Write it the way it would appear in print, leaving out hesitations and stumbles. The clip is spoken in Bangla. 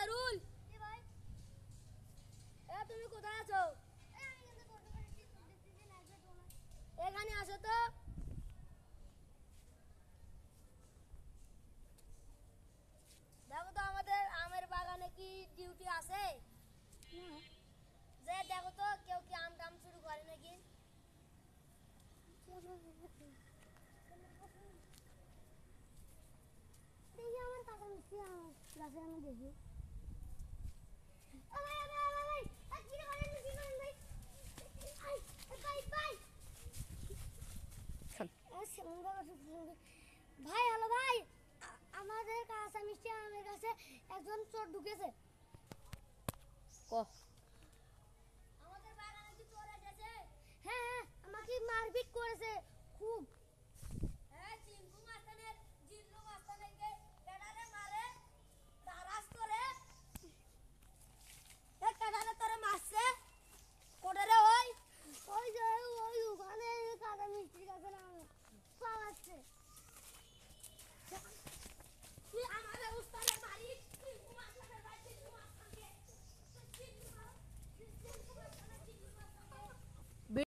আখতারুল তুমি কোথায় আছো? এখানে আসো তো। দেখো তো আমাদের আমের বাগানে কি ডিউটি আছে? যে দেখো তো কেউ কি আম টাম শুরু করে নাকি? দেখি আমার কাকা মিষ্টি আম গাছে আমি দেখি। ভাই হ্যালো ভাই, আমাদের কাঁচা মিষ্টি আমের কাছে একজন চোর ঢুকেছে। আমাদের বাগানে কি চোর এসেছে? হ্যাঁ হ্যাঁ, আমাকে মারপিট করেছে খুব।